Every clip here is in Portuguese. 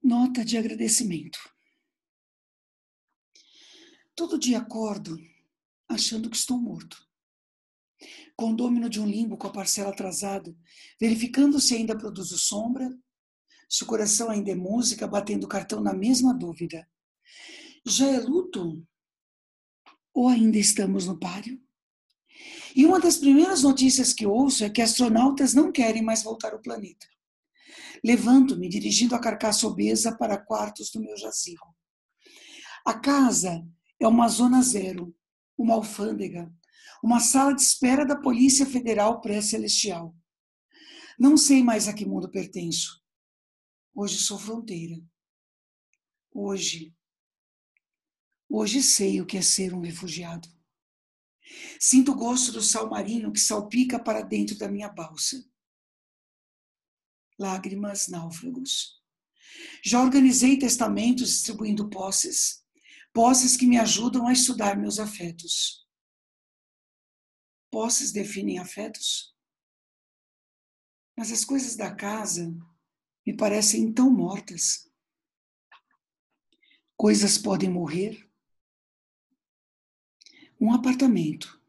Nota de agradecimento. Todo dia acordo achando que estou morto. Condômino de um limbo com a parcela atrasada, verificando se ainda produzo sombra, se o coração ainda é música, batendo o cartão na mesma dúvida. Já é luto? Ou ainda estamos no páreo? E uma das primeiras notícias que ouço é que astronautas não querem mais voltar ao planeta. Levanto-me, dirigindo a carcaça obesa para quartos do meu jazigo. A casa é uma zona zero, uma alfândega, uma sala de espera da Polícia Federal Pré-Celestial. Não sei mais a que mundo pertenço. Hoje sou fronteira. Hoje sei o que é ser um refugiado. Sinto o gosto do sal marino que salpica para dentro da minha balsa. Lágrimas, náufragos. Já organizei testamentos distribuindo posses que me ajudam a estudar meus afetos. Posses definem afetos? Mas as coisas da casa me parecem tão mortas. Coisas podem morrer. Um apartamento.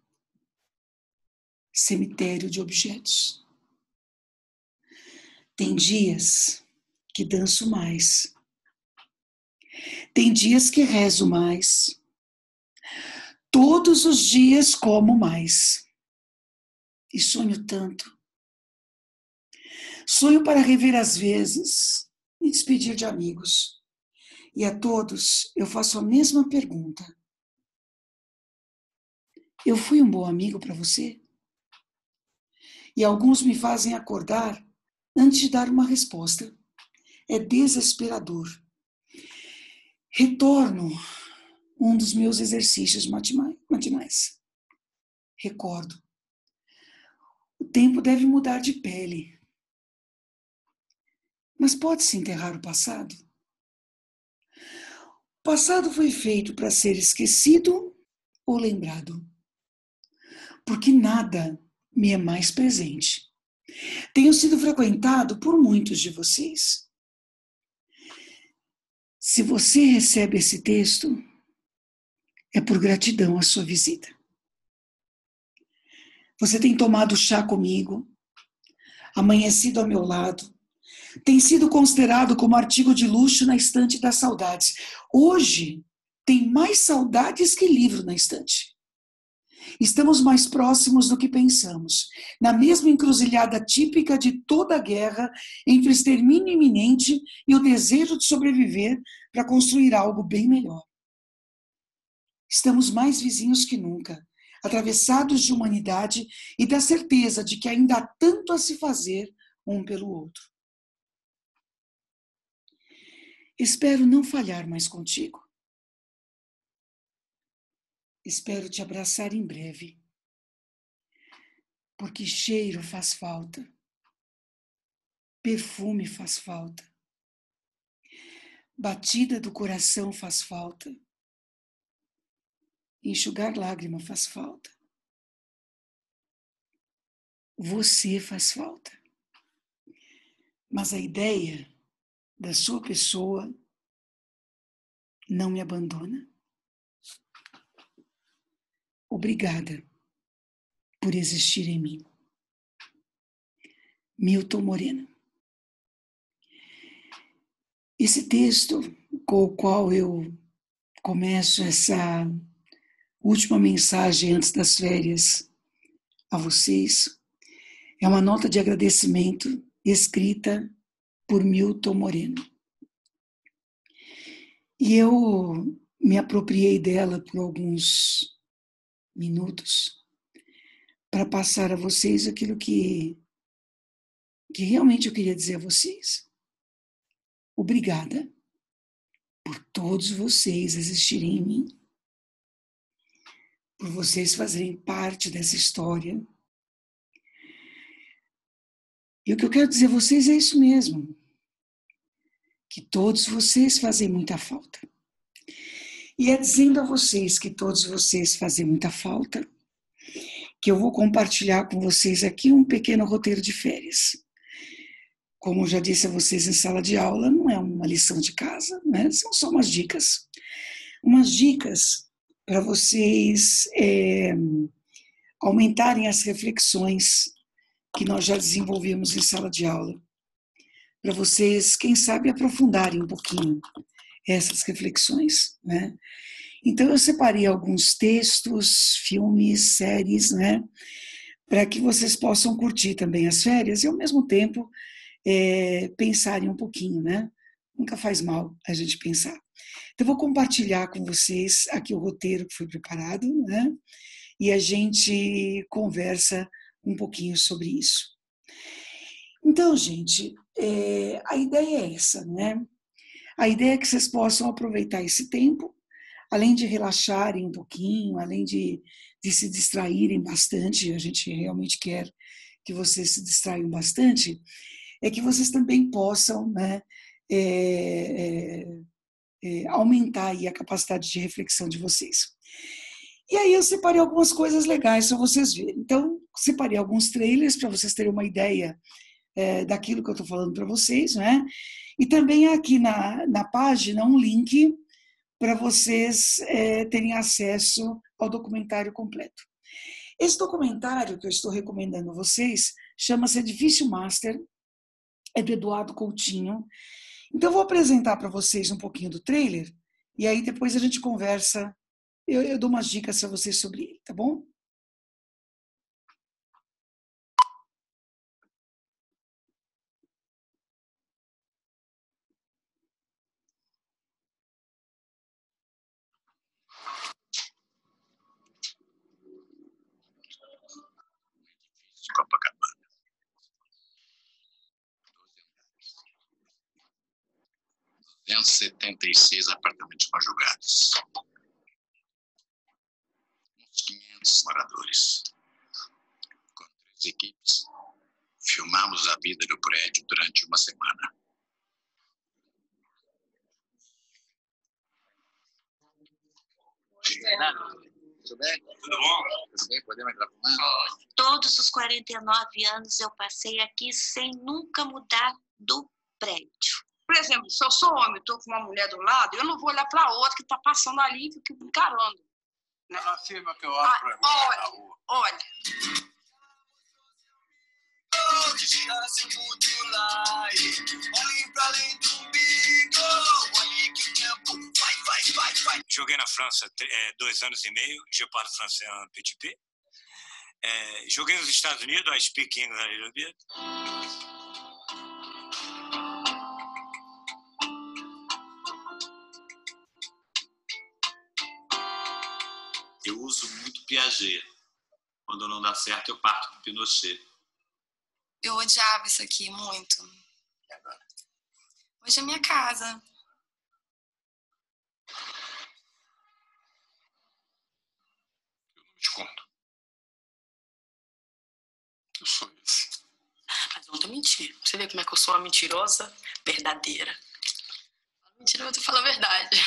Cemitério de objetos. Tem dias que danço mais. Tem dias que rezo mais. Todos os dias como mais. E sonho tanto. Sonho para rever às vezes e despedir de amigos. E a todos eu faço a mesma pergunta. Eu fui um bom amigo para você? E alguns me fazem acordar antes de dar uma resposta. É desesperador. Retorno um dos meus exercícios matinais. Recordo. O tempo deve mudar de pele. Mas pode-se enterrar o passado? O passado foi feito para ser esquecido ou lembrado. Porque nada me é mais presente. Tenho sido frequentado por muitos de vocês. Se você recebe esse texto, é por gratidão à sua visita. Você tem tomado chá comigo, amanhecido ao meu lado, tem sido considerado como artigo de luxo na estante das saudades. Hoje, tem mais saudades que livro na estante. Estamos mais próximos do que pensamos, na mesma encruzilhada típica de toda guerra entre o extermínio iminente e o desejo de sobreviver para construir algo bem melhor. Estamos mais vizinhos que nunca, atravessados de humanidade e da certeza de que ainda há tanto a se fazer um pelo outro. Espero não falhar mais contigo. Espero te abraçar em breve, porque cheiro faz falta, perfume faz falta, batida do coração faz falta, enxugar lágrima faz falta, você faz falta, mas a ideia da sua pessoa não me abandona. Obrigada por existir em mim. Milton Moreno. Esse texto com o qual eu começo essa última mensagem antes das férias a vocês é uma nota de agradecimento escrita por Milton Moreno. E eu me apropriei dela por alguns minutos para passar a vocês aquilo que realmente eu queria dizer a vocês. Obrigada por todos vocês existirem em mim, por vocês fazerem parte dessa história. E o que eu quero dizer a vocês é isso mesmo, que todos vocês fazem muita falta. E é dizendo a vocês que todos vocês fazem muita falta, que eu vou compartilhar com vocês aqui um pequeno roteiro de férias. Como eu já disse a vocês em sala de aula, não é uma lição de casa, né? São só umas dicas. Umas dicas para vocês aumentarem as reflexões que nós já desenvolvemos em sala de aula. Para vocês, quem sabe, aprofundarem um pouquinho essas reflexões, né? Então, eu separei alguns textos, filmes, séries, né? Para que vocês possam curtir também as férias e, ao mesmo tempo, pensarem um pouquinho, né? Nunca faz mal a gente pensar. Então, vou compartilhar com vocês aqui o roteiro que foi preparado, né? E a gente conversa um pouquinho sobre isso. Então, gente, a ideia é essa, né? A ideia é que vocês possam aproveitar esse tempo, além de relaxarem um pouquinho, além de se distraírem bastante, a gente realmente quer que vocês se distraiam bastante, é que vocês também possam, né, aumentar aí a capacidade de reflexão de vocês. E aí eu separei algumas coisas legais para vocês verem. Então, separei alguns trailers para vocês terem uma ideia daquilo que eu estou falando para vocês, né? E também aqui na página um link para vocês terem acesso ao documentário completo. Esse documentário que eu estou recomendando a vocês chama-se Edifício Master, é do Eduardo Coutinho. Então, eu vou apresentar para vocês um pouquinho do trailer e aí depois a gente conversa, eu dou umas dicas para vocês sobre ele, tá bom? Copacabana. 276 apartamentos conjugados. Uns 500 moradores. Com 3 equipes, filmamos a vida do prédio durante uma semana. Tudo bem? Tudo bom? Tudo bem? Podemos entrar fumando? Todos os 49 anos eu passei aqui sem nunca mudar do prédio. Por exemplo, se eu sou homem e estou com uma mulher do lado, eu não vou olhar para outra que está passando ali e fico encarando. Né? Afirma que eu olho para mim na rua. Olha. Joguei na França 2 anos e meio, je parle français un petit peu. Joguei nos Estados Unidos, I speak English a little bit. Eu uso muito Piaget. Quando não dá certo, eu parto para o Pinochet. Eu odiava isso aqui muito. E agora? Hoje é minha casa. Eu não te conto. Eu sou esse. Mas ontem eu menti. Você vê como é que eu sou uma mentirosa verdadeira. Mentirosa, eu falo a verdade.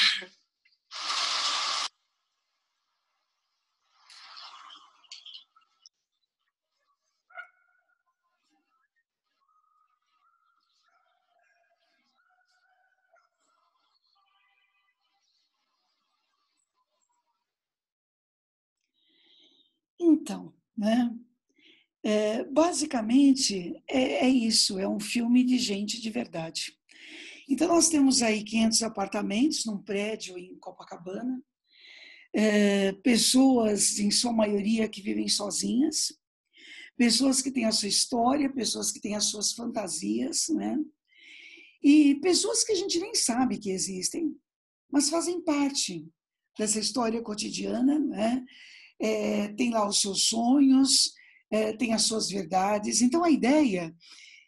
Então, né? Basicamente é isso, é um filme de gente de verdade. Então nós temos aí 500 apartamentos num prédio em Copacabana, pessoas em sua maioria que vivem sozinhas, pessoas que têm a sua história, pessoas que têm as suas fantasias, né? E pessoas que a gente nem sabe que existem, mas fazem parte dessa história cotidiana, né? Tem lá os seus sonhos, tem as suas verdades. Então, a ideia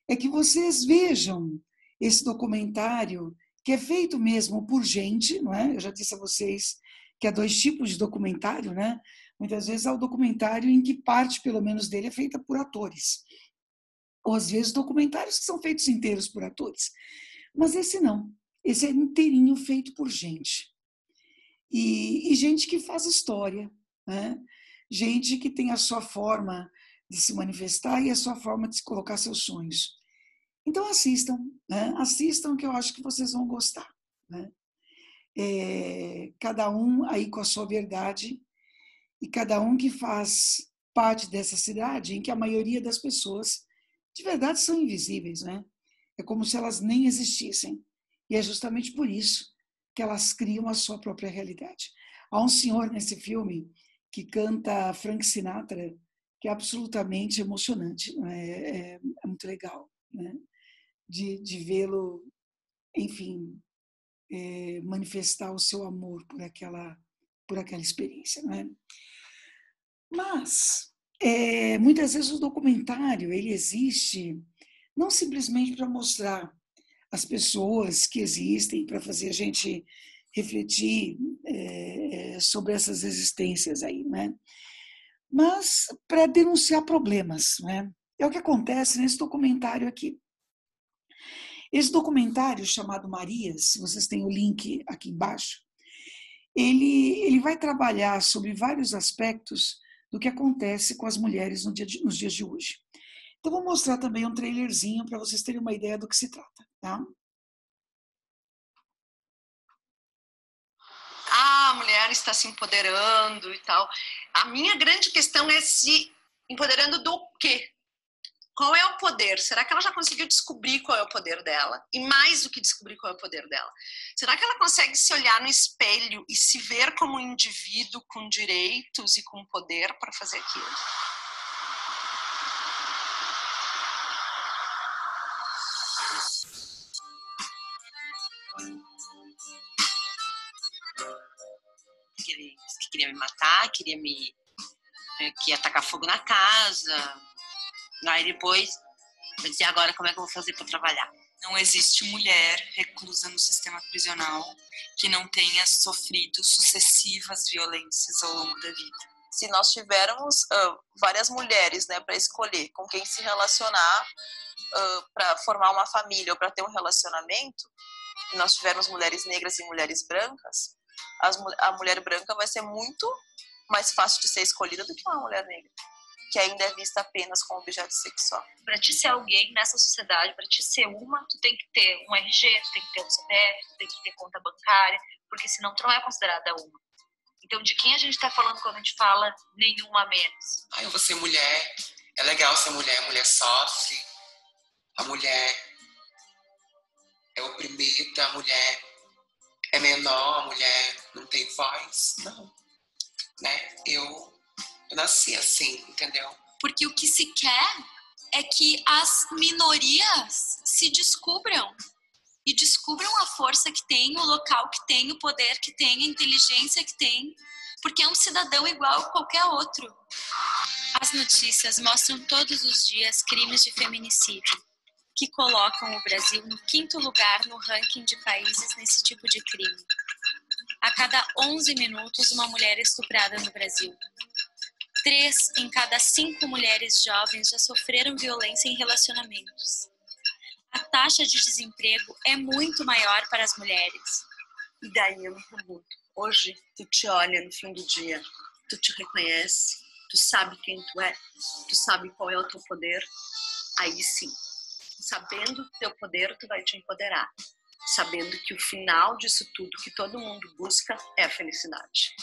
é que vocês vejam esse documentário, que é feito mesmo por gente, não é? Eu já disse a vocês que há 2 tipos de documentário, né? Muitas vezes há o documentário em que parte, pelo menos, dele é feita por atores. Ou, às vezes, documentários que são feitos inteiros por atores. Mas esse não. Esse é inteirinho feito por gente. E gente que faz história, né? Gente que tem a sua forma de se manifestar e a sua forma de se colocar seus sonhos. Então assistam, né? Assistam que eu acho que vocês vão gostar, né? Cada um aí com a sua verdade e cada um que faz parte dessa cidade em que a maioria das pessoas de verdade são invisíveis, né? É como se elas nem existissem. E é justamente por isso que elas criam a sua própria realidade. Há um senhor nesse filme que canta Frank Sinatra, que é absolutamente emocionante, né? É muito legal, né? De vê-lo, enfim, manifestar o seu amor por aquela experiência, não é? Mas muitas vezes o documentário ele existe não simplesmente para mostrar as pessoas que existem, para fazer a gente refletir sobre essas existências aí, né? Mas para denunciar problemas, né? É o que acontece nesse documentário aqui. Esse documentário chamado Marias, vocês têm o link aqui embaixo, ele vai trabalhar sobre vários aspectos do que acontece com as mulheres nos dias de hoje. Então, vou mostrar também um trailerzinho para vocês terem uma ideia do que se trata, tá? A mulher está se empoderando e tal. A minha grande questão é se empoderando do quê? Qual é o poder? Será que ela já conseguiu descobrir qual é o poder dela? E mais do que descobrir qual é o poder dela. Será que ela consegue se olhar no espelho e se ver como um indivíduo com direitos e com poder para fazer aquilo? Que queria me matar, que ia tacar fogo na casa. Aí depois eu disse, agora como é que eu vou fazer para trabalhar? Não existe mulher reclusa no sistema prisional que não tenha sofrido sucessivas violências ao longo da vida. Se nós tivermos várias mulheres, né, para escolher com quem se relacionar, para formar uma família ou para ter um relacionamento, e nós tivermos mulheres negras e mulheres brancas, a mulher branca vai ser muito mais fácil de ser escolhida do que uma mulher negra, que ainda é vista apenas como objeto sexual. Para te ser alguém nessa sociedade, para te ser uma, tu tem que ter um RG, tu tem que ter um CPF, tu tem que ter conta bancária, porque senão tu não é considerada uma. Então, de quem a gente está falando quando a gente fala nenhuma a menos? Eu vou ser mulher, é legal ser mulher, a mulher sofre, a mulher é oprimida, a mulher é menor, a mulher não tem voz. Não, né? Eu nasci assim, entendeu? Porque o que se quer é que as minorias se descubram. E descubram a força que tem, o local que tem, o poder que tem, a inteligência que tem. Porque é um cidadão igual a qualquer outro. As notícias mostram todos os dias crimes de feminicídio, que colocam o Brasil no 5º lugar no ranking de países nesse tipo de crime. A cada 11 minutos, uma mulher é estuprada no Brasil. 3 em cada 5 mulheres jovens já sofreram violência em relacionamentos. A taxa de desemprego é muito maior para as mulheres. E daí eu me pergunto, hoje tu te olha no fim do dia, tu te reconhece, tu sabe quem tu é, tu sabe qual é o teu poder, aí sim, sabendo teu poder, tu vai te empoderar, sabendo que o final disso tudo que todo mundo busca é a felicidade.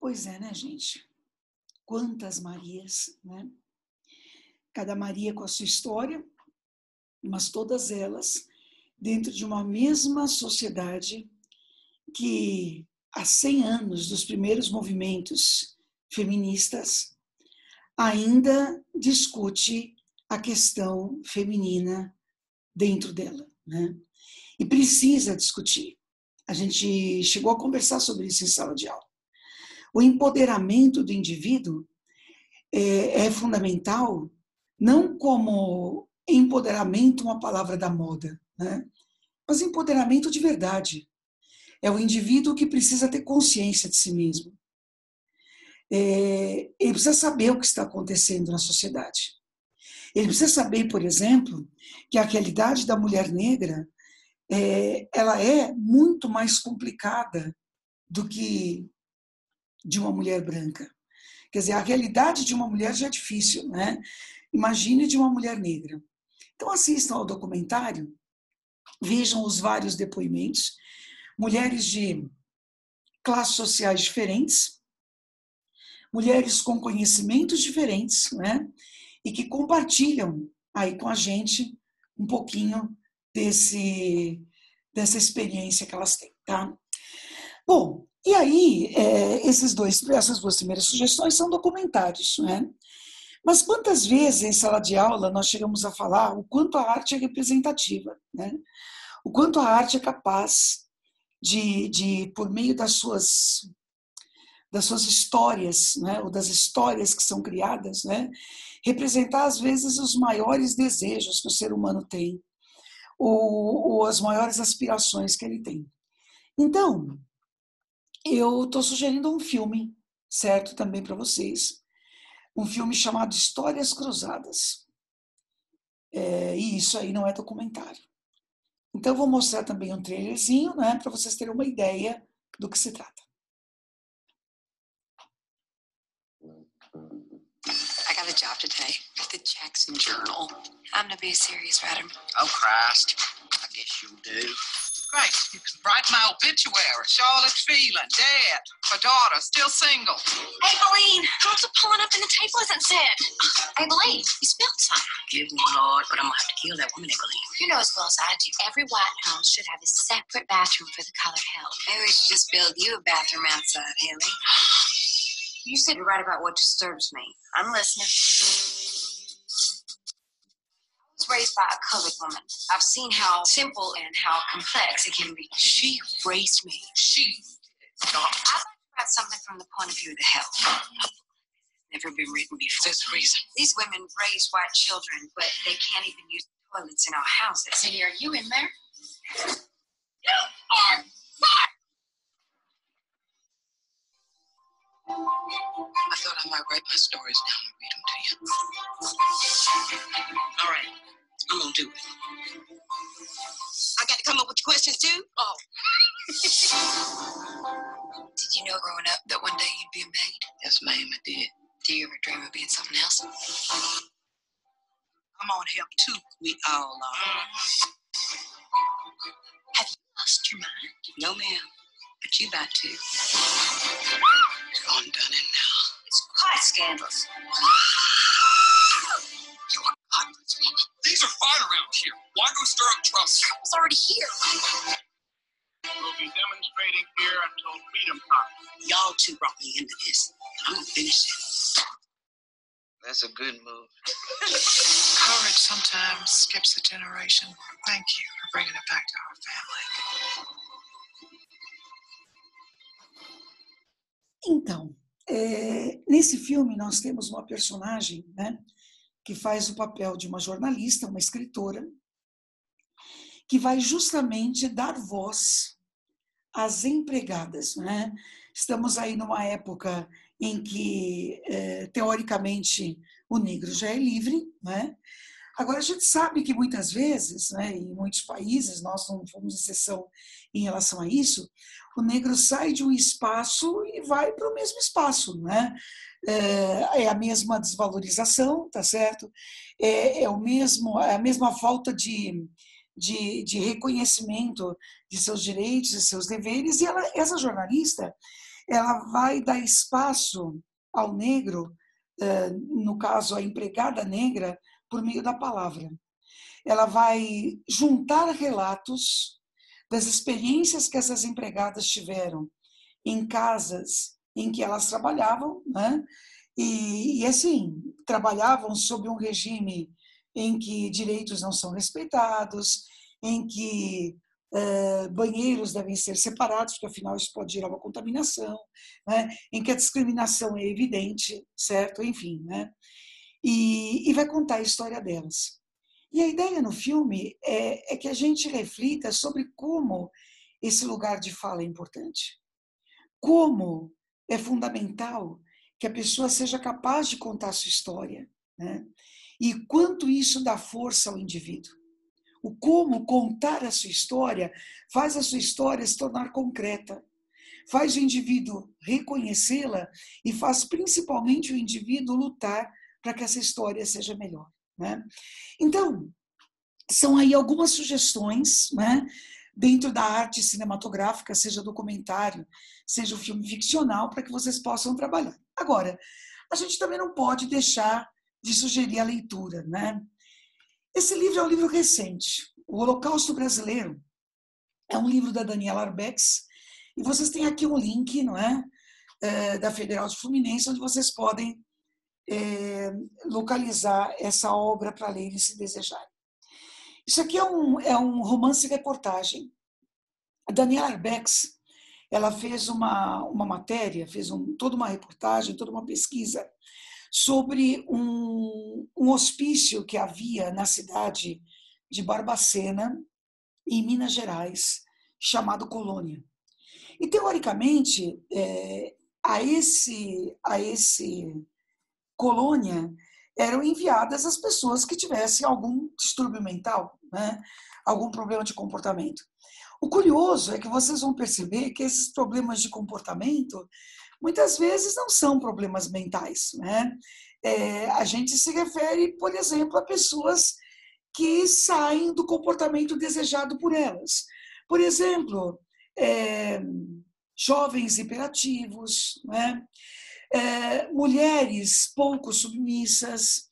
Pois é, né, gente? Quantas Marias, né? Cada Maria com a sua história, mas todas elas dentro de uma mesma sociedade que há 100 anos dos primeiros movimentos feministas ainda discute a questão feminina dentro dela, né? E precisa discutir. A gente chegou a conversar sobre isso em sala de aula. O empoderamento do indivíduo é fundamental, não como empoderamento, uma palavra da moda, né? Mas empoderamento de verdade. É o indivíduo que precisa ter consciência de si mesmo. Ele precisa saber o que está acontecendo na sociedade. Ele precisa saber, por exemplo, que a realidade da mulher negra ela é muito mais complicada do que de uma mulher branca. Quer dizer, a realidade de uma mulher já é difícil, né? Imagine de uma mulher negra. Então assistam ao documentário, vejam os vários depoimentos, mulheres de classes sociais diferentes, mulheres com conhecimentos diferentes, né? E que compartilham aí com a gente um pouquinho dessa experiência que elas têm, tá? Bom, e aí essas duas primeiras sugestões são documentários, né? Mas quantas vezes em sala de aula nós chegamos a falar o quanto a arte é representativa, né? O quanto a arte é capaz de por meio das suas histórias, né? Ou das histórias que são criadas, né? Representar às vezes os maiores desejos que o ser humano tem, ou as maiores aspirações que ele tem. Então, eu estou sugerindo um filme, certo, também para vocês, um filme chamado Histórias Cruzadas. E isso aí não é documentário. Então, eu vou mostrar também um trailerzinho, né, para vocês terem uma ideia do que se trata. I got a job today at the Jackson Journal. I'm to be a series writer. Oh, Christ. I guess you'll do. Great. You can write my obituary. Charlotte's feeling, dead. Her daughter, still single. Hey, Aileen, girls are pulling up and the table isn't set. Aileen, you spilled something. Forgive me, Lord, but I'm going to have to kill that woman, Aileen. You know as well as I do. Every white house should have a separate bathroom for the colored help. Maybe we should just build you a bathroom outside, Haley. You said to write about what disturbs me. I'm listening. I was raised by a colored woman. I've seen how simple and how complex it can be. She raised me. She I'd like to write something from the point of view of the help. Never been written before. There's a reason. These women raise white children, but they can't even use toilets in our houses. Cindy, are you in there? You are fired! I thought I might write my stories down and read them to you. All right, I'm gonna do it. I got to come up with your questions too? Oh. Did you know growing up that one day you'd be a maid? Yes, ma'am, I did. Do you ever dream of being something else? I'm on help too. We all are. Have you lost your mind? No, ma'am. But you about to. Gone done it now. It's quite scandalous. You are godless woman. Things are fine around here. Why go stir up trouble? Trouble's already here. We'll be demonstrating here until freedom comes. Y'all two brought me into this. I'm gonna finish it. That's a good move. Courage sometimes skips a generation. Thank you for bringing it back to our family. Então, nesse filme nós temos uma personagem, né, que faz o papel de uma jornalista, uma escritora, que vai justamente dar voz às empregadas, né? Estamos aí numa época em que, teoricamente, o negro já é livre, né? Agora, a gente sabe que muitas vezes, né, em muitos países, nós não fomos exceção em relação a isso, o negro sai de um espaço e vai para o mesmo espaço, né? É a mesma desvalorização, tá certo? É a mesma falta de reconhecimento de seus direitos e seus deveres, e essa jornalista, ela vai dar espaço ao negro, no caso, a empregada negra, por meio da palavra. Ela vai juntar relatos das experiências que essas empregadas tiveram em casas em que elas trabalhavam, né? E assim, trabalhavam sob um regime em que direitos não são respeitados, em que banheiros devem ser separados, porque afinal isso pode gerar uma contaminação, né? Em que a discriminação é evidente, certo? Enfim, né? E vai contar a história delas. E a ideia no filme é que a gente reflita sobre como esse lugar de fala é importante. Como é fundamental que a pessoa seja capaz de contar a sua história, né? e quanto isso dá força ao indivíduo. O como contar a sua história faz a sua história se tornar concreta, faz o indivíduo reconhecê-la e faz principalmente o indivíduo lutar para que essa história seja melhor, né? Então, são aí algumas sugestões, né, dentro da arte cinematográfica, seja documentário, seja o filme ficcional, para que vocês possam trabalhar. Agora, a gente também não pode deixar de sugerir a leitura, né? Esse livro é um livro recente. O Holocausto Brasileiro é um livro da Daniela Arbex, e vocês têm aqui um link, não é? Da Federal de Fluminense, onde vocês podem localizar essa obra para ler e se desejarem. Isso aqui é um romance-reportagem. A Daniela Arbex, ela fez uma matéria, fez toda uma reportagem, toda uma pesquisa sobre um hospício que havia na cidade de Barbacena, em Minas Gerais, chamado Colônia. E, teoricamente, a esse Colônia eram enviadas as pessoas que tivessem algum distúrbio mental, né? Algum problema de comportamento. O curioso é que vocês vão perceber que esses problemas de comportamento muitas vezes não são problemas mentais, né? A gente se refere, por exemplo, a pessoas que saem do comportamento desejado por elas. Por exemplo, jovens hiperativos, né? Mulheres pouco submissas,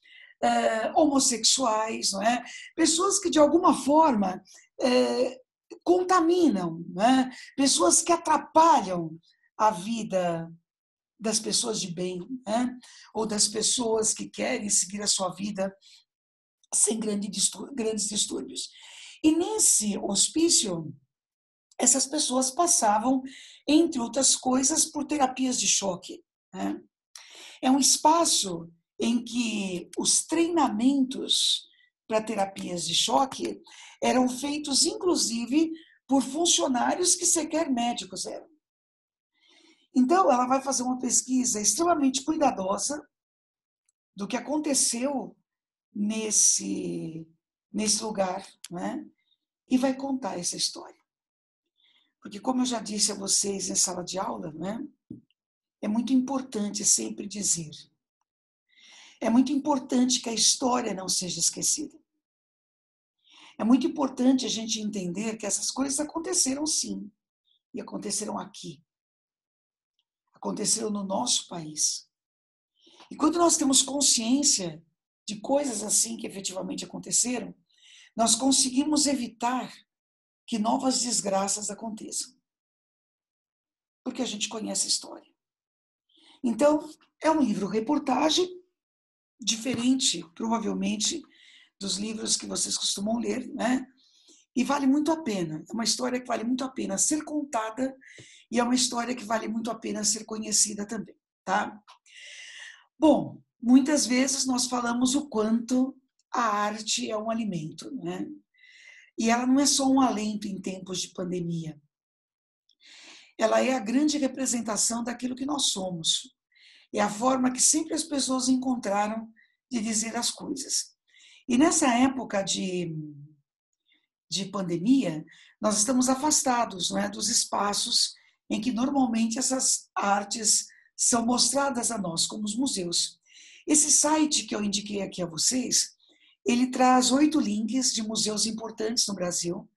homossexuais, não é? Pessoas que, de alguma forma, contaminam, né? Pessoas que atrapalham a vida das pessoas de bem, né? Ou das pessoas que querem seguir a sua vida sem grandes distúrbios. E nesse hospício, essas pessoas passavam, entre outras coisas, por terapias de choque, né? É um espaço em que os treinamentos para terapias de choque eram feitos, inclusive, por funcionários que sequer médicos eram. Então, ela vai fazer uma pesquisa extremamente cuidadosa do que aconteceu nesse lugar, né? E vai contar essa história. Porque, como eu já disse a vocês em sala de aula, né? É muito importante sempre dizer. É muito importante que a história não seja esquecida. É muito importante a gente entender que essas coisas aconteceram sim. E aconteceram aqui. Aconteceram no nosso país. E quando nós temos consciência de coisas assim que efetivamente aconteceram, nós conseguimos evitar que novas desgraças aconteçam. Porque a gente conhece a história. Então, é um livro-reportagem diferente, provavelmente, dos livros que vocês costumam ler, né? E vale muito a pena. É uma história que vale muito a pena ser contada e é uma história que vale muito a pena ser conhecida também, tá? Bom, muitas vezes nós falamos o quanto a arte é um alimento, né? E ela não é só um alento em tempos de pandemia. Ela é a grande representação daquilo que nós somos. É a forma que sempre as pessoas encontraram de dizer as coisas. E nessa época de pandemia, nós estamos afastados, não é, dos espaços em que normalmente essas artes são mostradas a nós, como os museus. Esse site que eu indiquei aqui a vocês, ele traz 8 links de museus importantes no Brasil,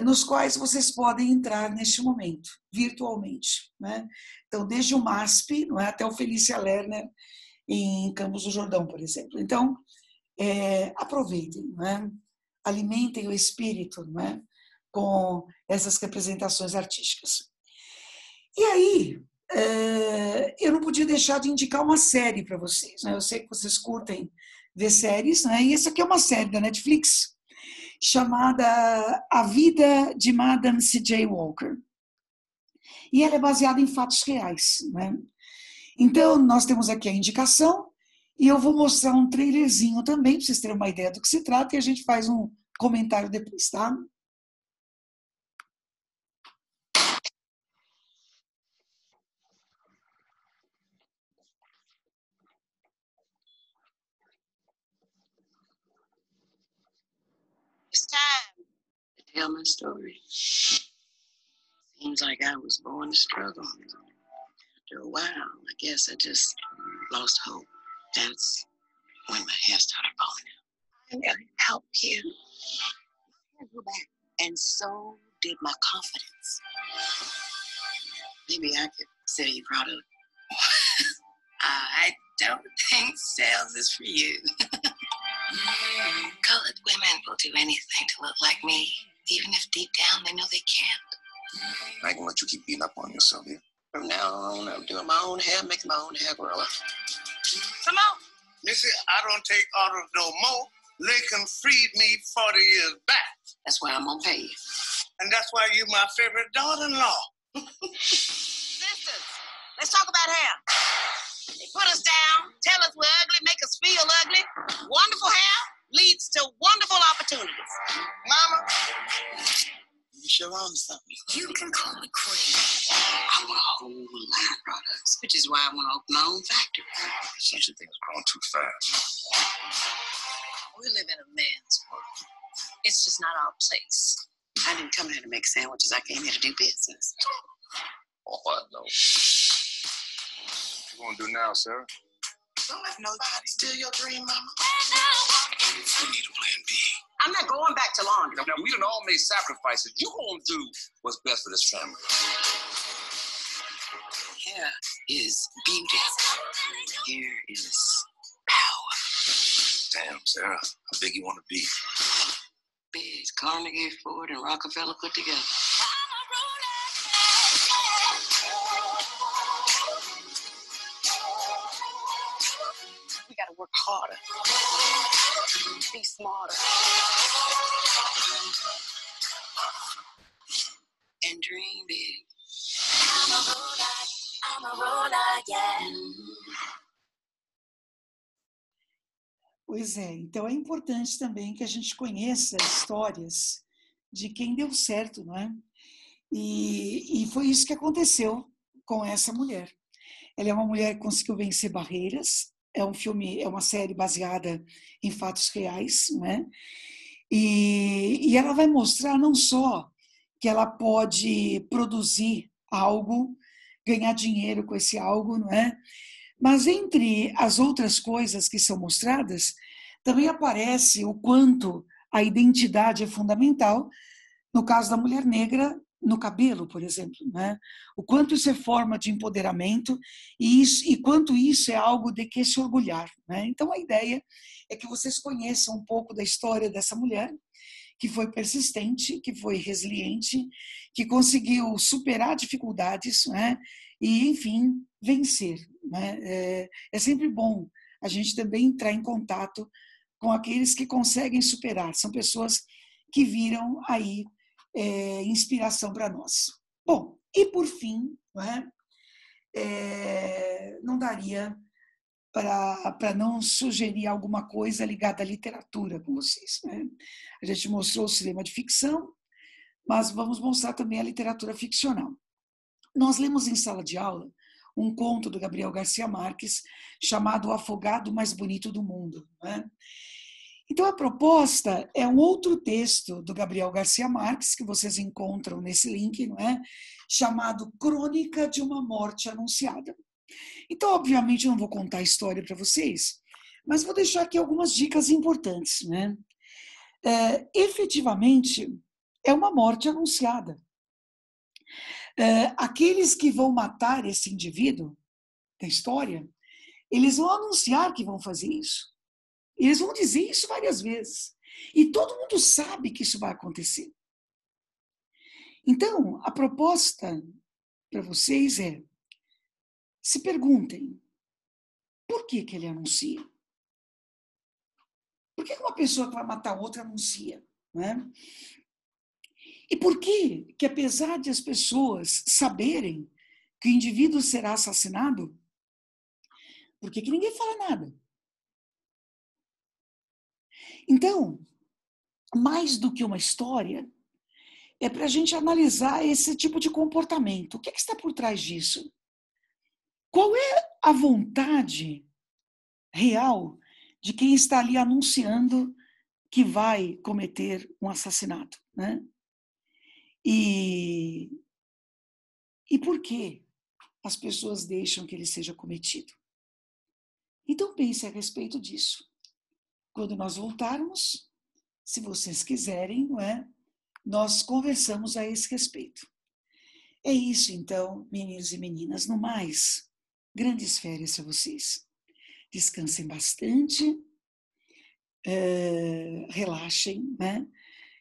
nos quais vocês podem entrar neste momento, virtualmente, né? Então, desde o MASP, não é, até o Felícia Lerner, em Campos do Jordão, por exemplo. Então, aproveitem, não é? Alimentem o espírito, não é? Com essas representações artísticas. E aí, eu não podia deixar de indicar uma série para vocês, né? Eu sei que vocês curtem ver séries, né? E essa aqui é uma série da Netflix, chamada A Vida de Madame C.J. Walker. E ela é baseada em fatos reais, né? Então, nós temos aqui a indicação e eu vou mostrar um trailerzinho também, para vocês terem uma ideia do que se trata, e a gente faz um comentário depois, tá? my story. Seems like I was born to struggle. After a while, I guess I just lost hope. That's when my hair started falling out. I'm gonna help you. My hair grew back, and so did my confidence. Maybe I could sell you product. I don't think sales is for you. Colored women will do anything to look like me, even if deep down they know they can't. I ain't gonna let you keep beating up on yourself here. From now on, I'm doing my own hair, making my own hair grow. Come on. Missy, I don't take orders no more. Lincoln freed me 40 years back. That's why I'm gonna pay you. And that's why you're my favorite daughter-in-law. Sisters, let's talk about hair. They put us down, tell us we're ugly, make us feel ugly. Wonderful hair leads to wonderful opportunities. Mama, you sure on something. You can call me crazy. I want a whole line of products, which is why I want to open my own factory. Such a thing is growing too fast. We live in a man's world. It's just not our place. I didn't come here to make sandwiches. I came here to do business. Oh, I know. What you gonna do now, Sarah? Don't let nobody steal your dream, Mama. We need a plan B. I'm not going back to laundry. Now, we done all made sacrifices. You gonna do what's best for this family. Here is beauty. Here is power. Damn, Sarah, how big you wanna be? Big. Carnegie, Ford, and Rockefeller put together. We gotta work harder. Be smarter. And dream big. I'm a roller, yeah. Pois é, então é importante também que a gente conheça histórias de quem deu certo, não é? E foi isso que aconteceu com essa mulher. Ela é uma mulher que conseguiu vencer barreiras, é um filme, é uma série baseada em fatos reais, não é? E ela vai mostrar não só que ela pode produzir algo, ganhar dinheiro com esse algo, não é? Mas entre as outras coisas que são mostradas, também aparece o quanto a identidade é fundamental, no caso da mulher negra, no cabelo, por exemplo, né? O quanto isso é forma de empoderamento e quanto isso é algo de que se orgulhar, né? Então a ideia é que vocês conheçam um pouco da história dessa mulher, que foi persistente, que foi resiliente, que conseguiu superar dificuldades, né? E, enfim, vencer, né? É sempre bom a gente também entrar em contato com aqueles que conseguem superar. São pessoas que viram aí inspiração para nós. Bom, e por fim, né, não daria para não sugerir alguma coisa ligada à literatura com vocês, né? A gente mostrou o cinema de ficção, mas vamos mostrar também a literatura ficcional. Nós lemos em sala de aula um conto do Gabriel Garcia Marques chamado O Afogado Mais Bonito do Mundo, né? Então a proposta é um outro texto do Gabriel Garcia Marques, que vocês encontram nesse link, não é? Chamado Crônica de uma Morte Anunciada. Então, obviamente, eu não vou contar a história para vocês, mas vou deixar aqui algumas dicas importantes, né? Efetivamente, é uma morte anunciada. Aqueles que vão matar esse indivíduo da história, eles vão anunciar que vão fazer isso. Eles vão dizer isso várias vezes. E todo mundo sabe que isso vai acontecer. Então, a proposta para vocês é: se perguntem, por que ele anuncia? Por que uma pessoa que vai matar outra anuncia? Né? E por que apesar de as pessoas saberem que o indivíduo será assassinado, por que ninguém fala nada? Então, mais do que uma história, é para a gente analisar esse tipo de comportamento. O que está por trás disso? Qual é a vontade real de quem está ali anunciando que vai cometer um assassinato, né? E por que as pessoas deixam que ele seja cometido? Então pense a respeito disso. Quando nós voltarmos, se vocês quiserem, não é? Nós conversamos a esse respeito. É isso, então, meninos e meninas. No mais, grandes férias para vocês. Descansem bastante, relaxem, né?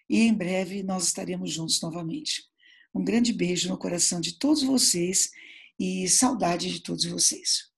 E em breve nós estaremos juntos novamente. Um grande beijo no coração de todos vocês e saudade de todos vocês.